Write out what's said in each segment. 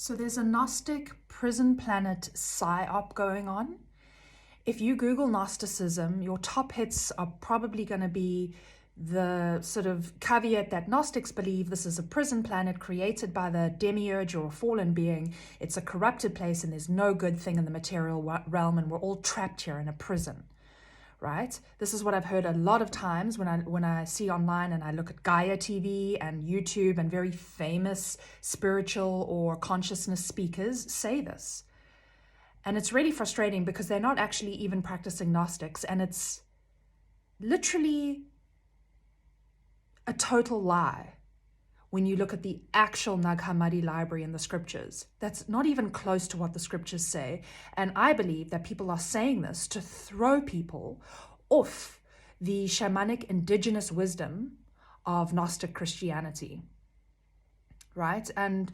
So there's a Gnostic prison planet psyop going on. If you Google Gnosticism, your top hits are probably going to be the sort of caveat that Gnostics believe this is a prison planet created by the Demiurge or a fallen being. It's a corrupted place and there's no good thing in the material realm and we're all trapped here in a prison. Right? This is what I've heard a lot of times when I see online and I look at Gaia TV and YouTube and very famous spiritual or consciousness speakers say this. And it's really frustrating because they're not actually even practicing Gnostics, and it's literally a total lie when you look at the actual Nag Hammadi library in the scriptures. That's not even close to what the scriptures say. And I believe that people are saying this to throw people off the shamanic indigenous wisdom of Gnostic Christianity, right? And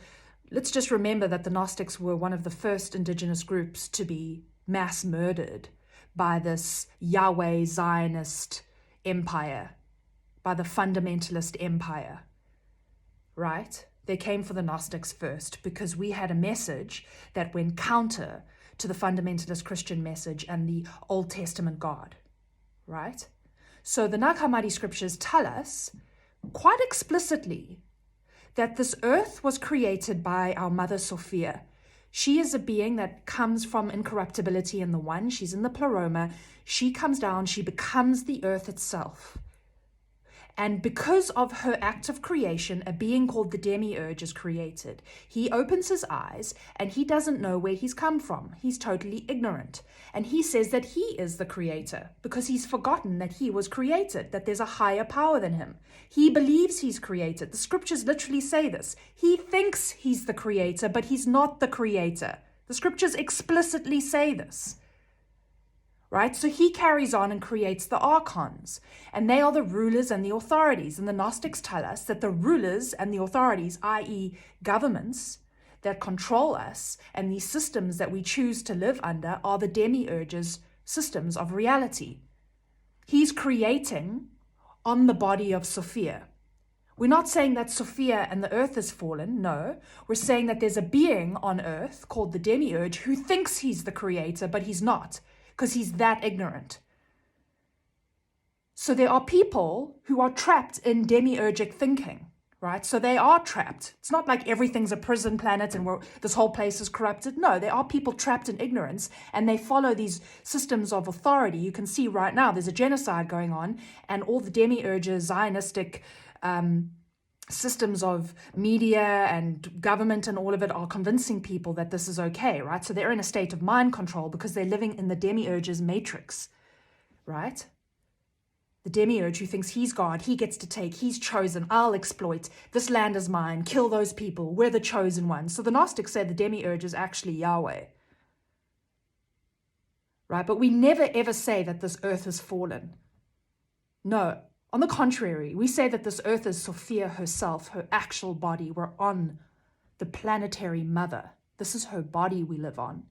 let's just remember that the Gnostics were one of the first indigenous groups to be mass murdered by this Yahweh Zionist empire, by the fundamentalist empire. Right? They came for the Gnostics first because we had a message that went counter to the fundamentalist Christian message and the Old Testament God. Right? So the Nag Hammadi scriptures tell us quite explicitly that this earth was created by our mother Sophia. She is a being that comes from incorruptibility in the one. She's in the pleroma. She comes down. She becomes the earth itself. And because of her act of creation, a being called the Demiurge is created. He opens his eyes and he doesn't know where he's come from. He's totally ignorant. And he says that he is the creator because he's forgotten that he was created, that there's a higher power than him. He believes he's created. The scriptures literally say this. He thinks he's the creator, but he's not the creator. The scriptures explicitly say this. Right? So he carries on and creates the archons, and they are the rulers and the authorities. And the Gnostics tell us that the rulers and the authorities, i.e. governments that control us and these systems that we choose to live under, are the Demiurge's systems of reality. He's creating on the body of Sophia. We're not saying that Sophia and the earth is fallen, no. We're saying that there's a being on earth called the Demiurge who thinks he's the creator, but he's not, because he's that ignorant. So there are people who are trapped in demiurgic thinking, right? So they are trapped. It's not like everything's a prison planet and this whole place is corrupted. No, there are people trapped in ignorance and they follow these systems of authority. You can see right now there's a genocide going on and all the demiurges, Zionistic systems of media and government and all of it are convincing people that this is okay, right? So they're in a state of mind control because they're living in the Demiurge's matrix, right? The Demiurge who thinks he's God, he gets to take, he's chosen, I'll exploit, this land is mine, kill those people, we're the chosen ones. So the Gnostics say the Demiurge is actually Yahweh, right? But we never ever say that this earth is fallen. No. On the contrary, we say that this earth is Sophia herself, her actual body. We're on the planetary mother. This is her body we live on.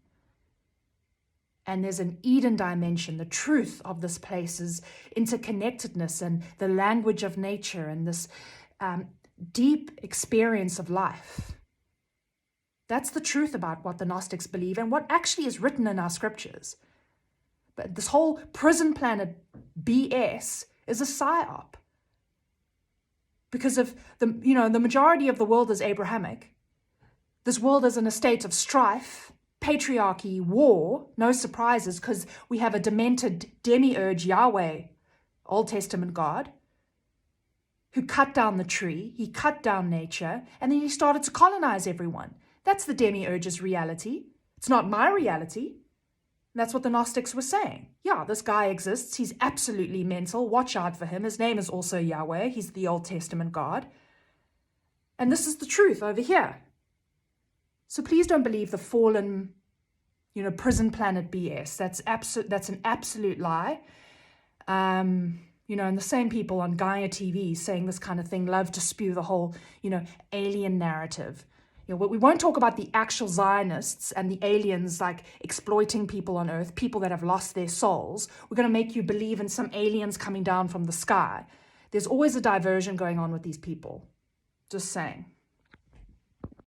And there's an Eden dimension. The truth of this place is interconnectedness and the language of nature and this deep experience of life. That's the truth about what the Gnostics believe and what actually is written in our scriptures. But this whole prison planet BS is a psyop. Because of the majority of the world is Abrahamic. This world is in a state of strife, patriarchy, war, no surprises, because we have a demented demiurge Yahweh, Old Testament God, who cut down the tree, he cut down nature, and then he started to colonize everyone. That's the demiurge's reality. It's not my reality. That's what the Gnostics were saying. Yeah, this guy exists. He's absolutely mental. Watch out for him. His name is also Yahweh. He's the Old Testament God. And this is the truth over here. So please don't believe the fallen, prison planet BS. That's an absolute lie. And the same people on Gaia TV saying this kind of thing love to spew the whole, alien narrative. We won't talk about the actual Zionists and the aliens like exploiting people on earth, people that have lost their souls. We're going to make you believe in some aliens coming down from the sky. There's always a diversion going on with these people. Just saying.